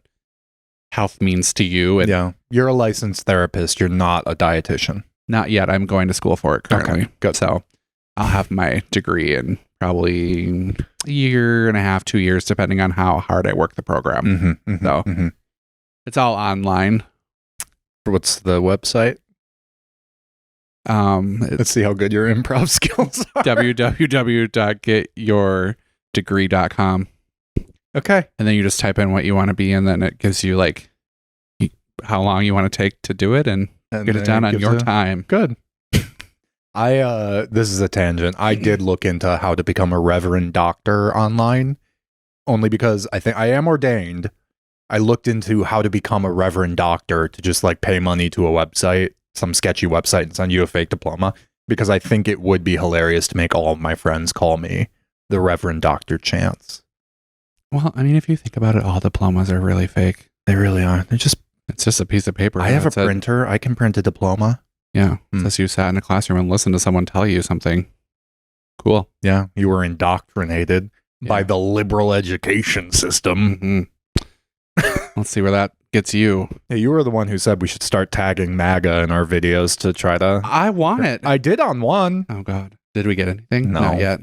health means to you. And you're a licensed therapist. You're not a dietitian. Not yet. I'm going to school for it currently. Okay, good. So I'll have my degree in probably a year and a half, 2 years, depending on how hard I work the program. So it's all online. What's the website? Let's see how good your improv skills are. www.getyourdegree.com. Okay. And then you just type in what you want to be, and then it gives you like how long you want to take to do it and get it done on your time. Good. This is a tangent. I did look into how to become a reverend doctor online, only because I think I am ordained. I looked into how to become a reverend doctor to just like pay money to a website, some sketchy website, and send you a fake diploma, because I think it would be hilarious to make all of my friends call me the Reverend Dr. Chance. Well, I mean, if you think about it, all diplomas are really fake. They really are. It's just a piece of paper. I have a printer. I can print a diploma. Yeah. Unless you sat in a classroom and listened to someone tell you something. Cool. Yeah. You were indoctrinated by the liberal education system. Let's see where that gets you. Yeah, you were the one who said we should start tagging MAGA in our videos to try to... I want it. I did on one. Oh, God. Did we get anything? No. Not yet.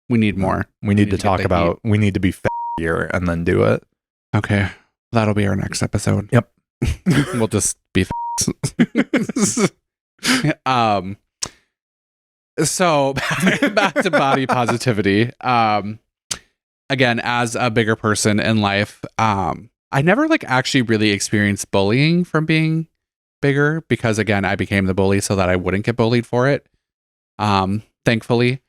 We need more. We need to talk about... We need to be here and then do it. Okay. That'll be our next episode. Yep. We'll just be So back to body positivity. Again, as a bigger person in life, I never like actually really experienced bullying from being bigger, because again, I became the bully so that I wouldn't get bullied for it. Thankfully.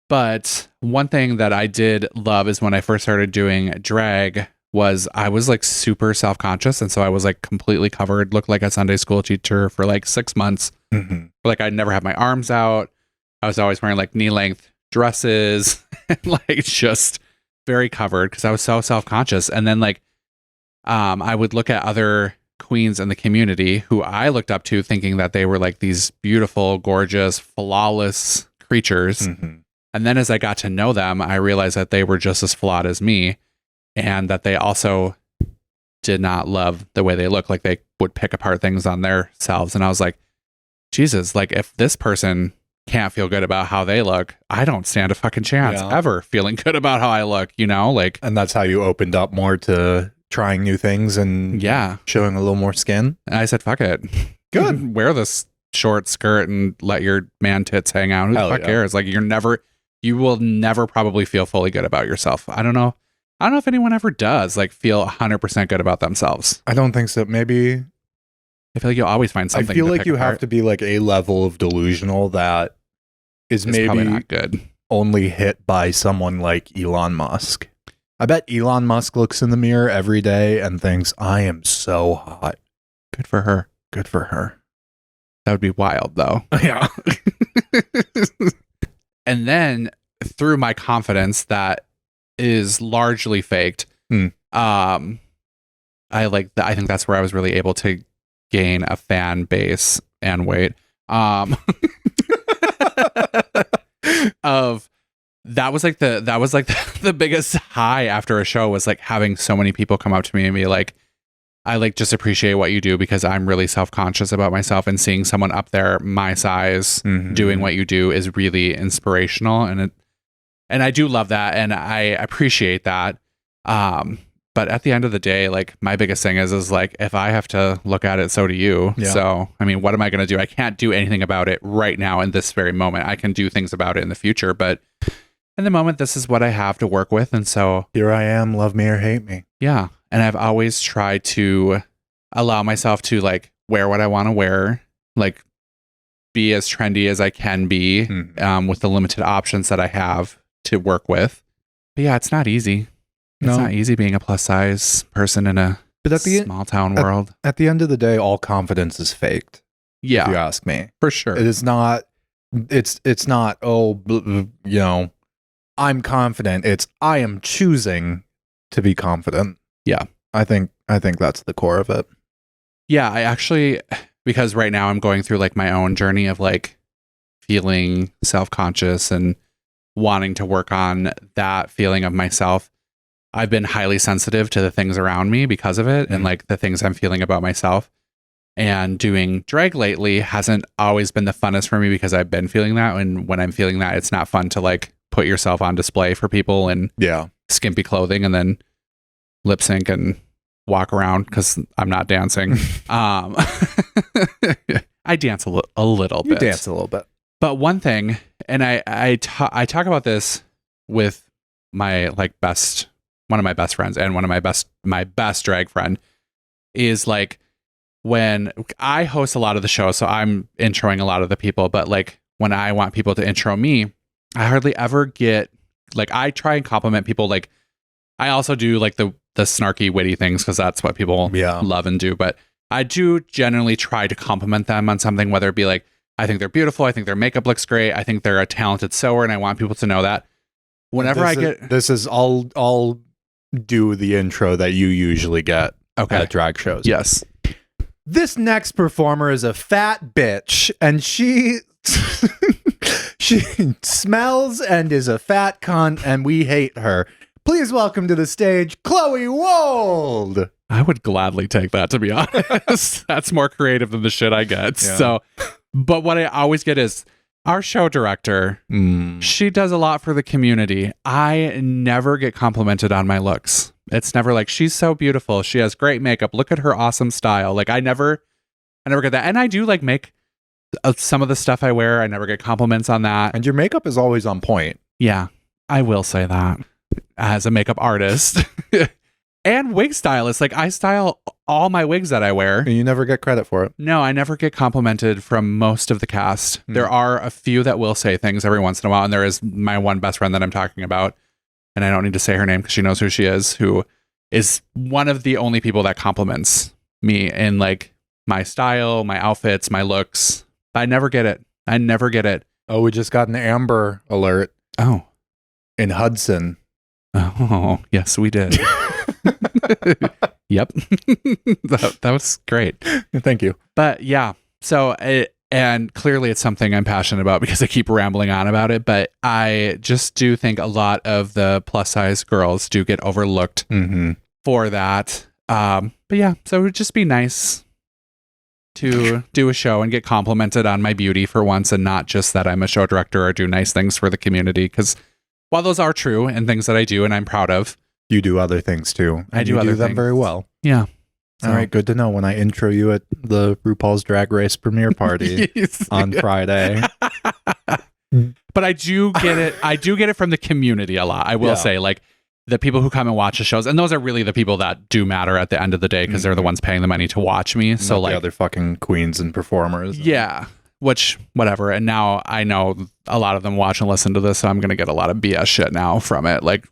But one thing that I did love is when I first started doing drag was I was like super self-conscious. And so I was like completely covered, looked like a Sunday school teacher for like 6 months. Like I'd never have my arms out. I was always wearing like knee-length dresses and like just very covered because I was so self-conscious. And then like I would look at other queens in the community who I looked up to, thinking that they were like these beautiful, gorgeous, flawless creatures. And then as I got to know them, I realized that they were just as flawed as me, and that they also did not love the way they look. Like they would pick apart things on their selves. And I was like, Jesus, like if this person can't feel good about how they look, I don't stand a fucking chance ever feeling good about how I look, you know? Like, and that's how you opened up more to trying new things and showing a little more skin. And I said, fuck it. Good. Wear this short skirt and let your man tits hang out. Who the fuck cares? Like you will never probably feel fully good about yourself. I don't know if anyone ever does like feel 100% good about themselves. I don't think so. Maybe I feel like you'll always find something. I feel like you have to be like a level of delusional that is maybe probably not good. Only hit by someone like Elon Musk. I bet Elon Musk looks in the mirror every day and thinks, I am so hot. Good for her. Good for her. That would be wild though. Yeah. And then through my confidence that is largely faked, I think that's where I was really able to gain a fan base and weight. Of that was like the biggest high after a show was like having so many people come up to me and be like, I like just appreciate what you do because I'm really self-conscious about myself, and seeing someone up there my size doing what you do is really inspirational, and I do love that, and I appreciate that. But at the end of the day, like my biggest thing is like if I have to look at it, so do you. Yeah. So I mean, what am I going to do? I can't do anything about it right now in this very moment. I can do things about it in the future, but in the moment, this is what I have to work with, and so here I am. Love me or hate me. Yeah. And I've always tried to allow myself to like wear what I want to wear, like be as trendy as I can be with the limited options that I have to work with. But yeah, it's not easy. It's not easy being a plus size person in a small town world. At the end of the day, all confidence is faked. Yeah. If you ask me. For sure. It is not, it's not, I'm confident. It's I am choosing to be confident. Yeah. I think that's the core of it. Yeah, I actually, because right now I'm going through like my own journey of like feeling self-conscious and wanting to work on that feeling of myself. I've been highly sensitive to the things around me because of it and like the things I'm feeling about myself. And doing drag lately hasn't always been the funnest for me because I've been feeling that. And when I'm feeling that, it's not fun to like put yourself on display for people in Yeah. skimpy clothing and then lip sync and walk around because I'm not dancing. I dance a little You bit. dance a little bit. But one thing, and I talk about this with my one of my best friends and one of my best drag friend, is like when I host a lot of the show, so I'm introing a lot of the people, but like when I want people to intro me, I hardly ever get, like, I try and compliment people. Like I also do like the snarky witty things because that's what people love and do, but I do generally try to compliment them on something, whether it be like, I think they're beautiful, I think their makeup looks great, I think they're a talented sewer, and I want people to know that. Whenever this is I'll do the intro that you usually get at drag shows. Yes. This next performer is a fat bitch, and she smells and is a fat cunt, and we hate her. Please welcome to the stage, Chloe Wold. I would gladly take that, to be honest. That's more creative than the shit I get. Yeah. So, but what I always get is our show director. She does a lot for the community. I never get complimented on my looks. It's never like, she's so beautiful, she has great makeup, look at her awesome style. Like I never get that. And I do like make some of the stuff I wear, I never get compliments on that. And your makeup is always on point. Yeah, I will say that as a makeup artist and wig stylist. Like I style all my wigs that I wear. And you never get credit for it. No, I never get complimented from most of the cast. There are a few that will say things every once in a while, and there is my one best friend that I'm talking about, and I don't need to say her name because she knows who she is, who is one of the only people that compliments me in like my style, my outfits, my looks. I never get it. I never get it. Oh, we just got an Amber alert. Oh. In Hudson. Oh, yes, we did. Yep. that was great. Thank you. But yeah, so and clearly it's something I'm passionate about because I keep rambling on about it, but I just do think a lot of the plus size girls do get overlooked for that. But yeah, so it would just be nice to do a show and get complimented on my beauty for once, and not just that I'm a show director or do nice things for the community. Because while those are true and things that I do and I'm proud of, you do other things too. I do other them things very well. Yeah. All right, good to know when I intro you at the RuPaul's Drag Race premiere party on Friday. But I do get it. I do get it from the community a lot. I will say, like, the people who come and watch the shows, and those are really the people that do matter at the end of the day because they're the ones paying the money to watch me. So, like, the other fucking queens and performers. Yeah. Which, whatever. And now I know a lot of them watch and listen to this, so I'm going to get a lot of BS shit now from it. Like,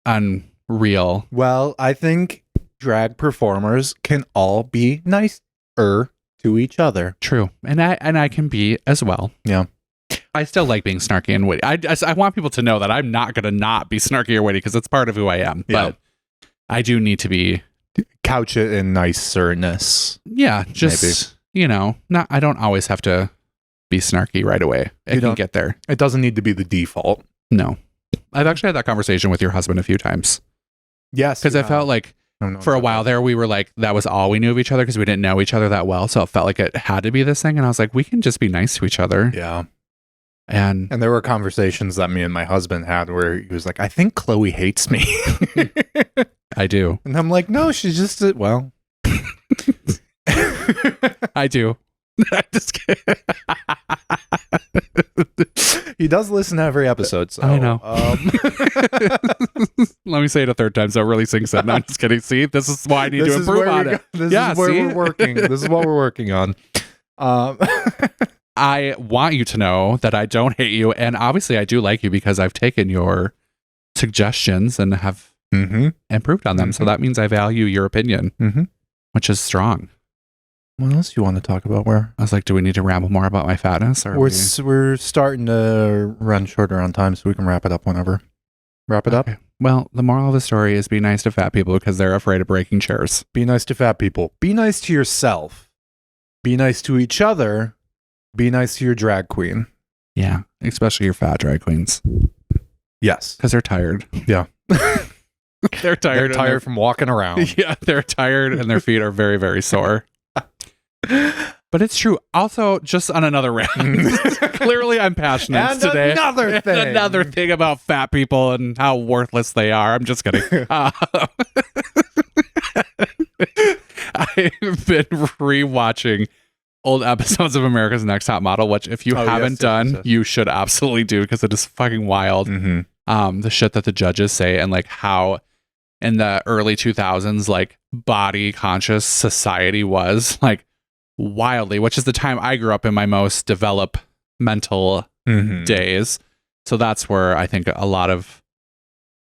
unreal. Well, I think drag performers can all be nicer to each other. True. And I can be as well. Yeah. I still like being snarky and witty. I want people to know that I'm not going to not be snarky or witty because it's part of who I am. Yeah. But I do need to be... couch it in nicerness. Yeah. Just, maybe. Not. I don't always have to be snarky right away. I can get there. It doesn't need to be the default. No. I've actually had that conversation with your husband a few times. Yes. Because I felt like for a while there, we were like, that was all we knew of each other because we didn't know each other that well. So it felt like it had to be this thing. And I was like, we can just be nice to each other. Yeah. And there were conversations that me and my husband had where he was like, I think Chloe hates me. I do. And I'm like, no, she's just, well. I do. I just kidding. He does listen to every episode. So, I know. Let me say it a third time so it really sinks in. No, I'm just kidding. See, this is why I need to improve on it. This is where we're working. This is what we're working on. I want you to know that I don't hate you. And obviously I do like you because I've taken your suggestions and have improved on them. So that means I value your opinion, which is strong. What else do you want to talk about? I was like, do we need to ramble more about my fatness? Or we're starting to run shorter on time, so we can wrap it up whenever. Wrap it up? Well, the moral of the story is be nice to fat people because they're afraid of breaking chairs. Be nice to fat people. Be nice to yourself. Be nice to each other. Be nice to your drag queen. Yeah, especially your fat drag queens. Yes. Because they're tired. Yeah. They're tired. They're tired from walking around. Yeah, they're tired and their feet are very, very sore. But it's true. Also, just on another rant, clearly I'm passionate And today. another thing. And another thing about fat people and how worthless they are. I'm just kidding. I've been rewatching old episodes of America's Next Top Model, which if you haven't done, you should absolutely do because it is fucking wild. The shit that the judges say and like how in the early 2000s, like body conscious society was like wildly, which is the time I grew up in my most developmental days. So that's where I think a lot of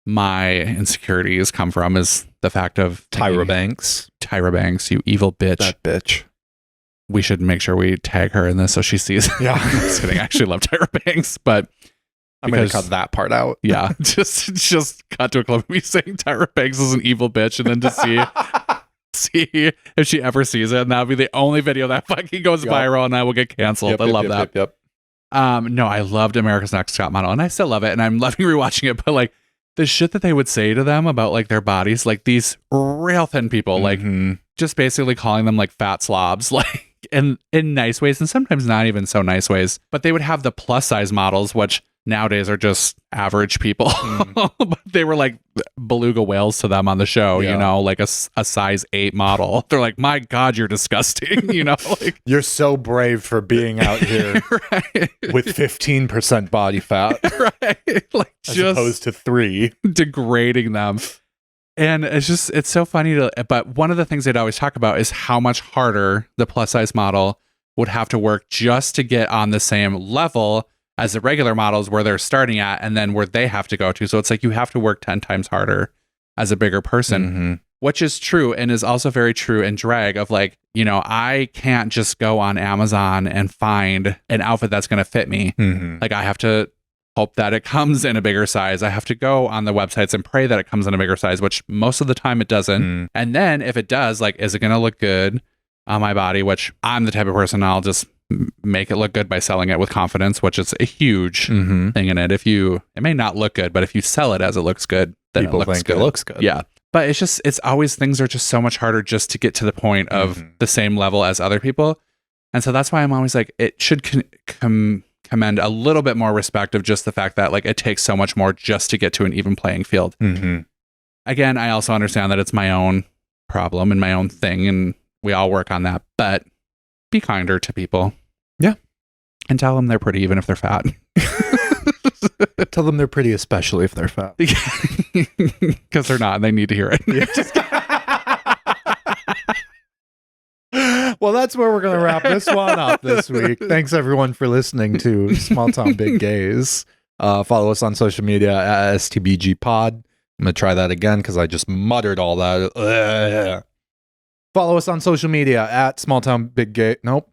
my insecurities come from, is the fact of Tyra Banks, you evil bitch. that bitch. We should make sure we tag her in this so she sees. Yeah. Just kidding. I actually love Tyra Banks, but I'm gonna cut that part out. Yeah, just cut to a clip of me saying Tyra Banks is an evil bitch, and then to see if she ever sees it, and that'll be the only video that fucking goes viral, and I will get canceled. I love that. No, I loved America's Next Top Model, and I still love it, and I'm loving rewatching it. But like the shit that they would say to them about like their bodies, like these real thin people, like just basically calling them like fat slobs, like in nice ways, and sometimes not even so nice ways. But they would have the plus size models, which nowadays are just average people. But they were like beluga whales to them on the show, you know, like a size 8 model. They're like, my God, you're disgusting, you know? Like, you're so brave for being out here with 15% body fat. Right. Like as just opposed to 3. Degrading them. And it's so funny but one of the things they'd always talk about is how much harder the plus size model would have to work just to get on the same level as the regular models where they're starting at and then where they have to go to. So it's like you have to work 10 times harder as a bigger person, which is true and is also very true in drag of like, you know, I can't just go on Amazon and find an outfit that's going to fit me. Like I have to hope that it comes in a bigger size. I have to go on the websites and pray that it comes in a bigger size, which most of the time it doesn't. And then if it does, like, is it going to look good on my body? Which I'm the type of person, I'll just make it look good by selling it with confidence, which is a huge thing in it. It may not look good, but if you sell it as it looks good, then people it looks think good. it looks good. Yeah. But it's always, things are just so much harder just to get to the point of the same level as other people. And so that's why I'm always like, it should commend a little bit more respect of just the fact that like it takes so much more just to get to an even playing field. Again, I also understand that it's my own problem and my own thing, and we all work on that, but be kinder to people. Yeah. And tell them they're pretty even if they're fat. Tell them they're pretty, especially if they're fat. Because they're not, and they need to hear it. Well, that's where we're going to wrap this one up this week. Thanks, everyone, for listening to Small Town Big Gays. Follow us on social media at STBG Pod. I'm going to try that again because I just muttered all that. Follow us on social media at Small Town Big Gay. Nope.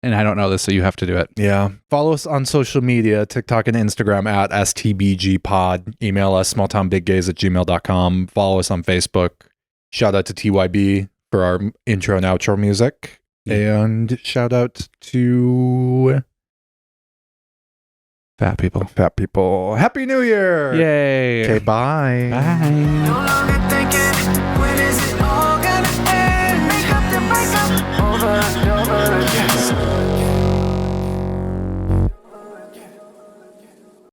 And I don't know this, so you have to do it. Yeah. Follow us on social media, TikTok and Instagram at STBG Pod. Email us, smalltownbiggays@gmail.com. Follow us on Facebook. Shout out to TYB for our intro and outro music. And shout out to fat people. Happy New Year! Yay! Okay, bye. Bye.